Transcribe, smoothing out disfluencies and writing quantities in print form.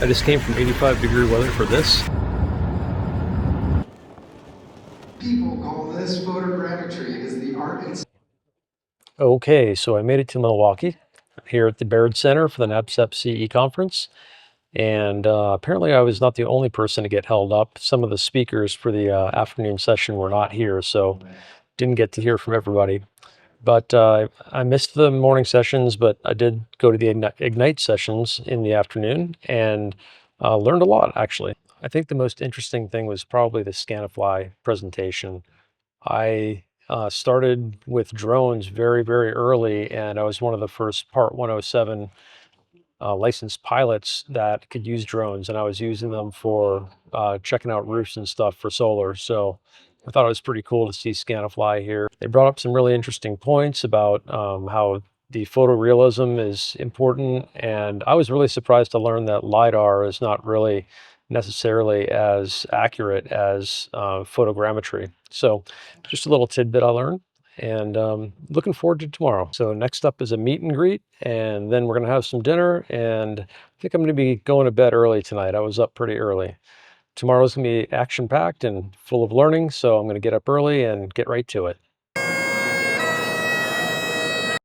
I just came from 85-degree weather for this. People call this photogrammetry. It is the art and... Okay, so I made it to Milwaukee here at the Baird Center for the NABCEP CE Conference. And apparently I was not the only person to get held up. Some of the speakers for the afternoon session were not here, so didn't get to hear from everybody. But I missed the morning sessions, but I did go to the Ignite sessions in the afternoon and learned a lot, actually. I think the most interesting thing was probably the Scanify presentation. I started with drones very, very early, and I was one of the first Part 107 licensed pilots that could use drones, and I was using them for checking out roofs and stuff for solar. So I thought it was pretty cool to see Scanify here. They brought up some really interesting points about how the photorealism is important, and I was really surprised to learn that LiDAR is not really necessarily as accurate as photogrammetry. So just a little tidbit I learned, and looking forward to tomorrow. So next up is a meet and greet, and then we're gonna have some dinner, and I think I'm gonna be going to bed early tonight. I was up pretty early. Tomorrow's gonna be action-packed and full of learning, so I'm gonna get up early and get right to it.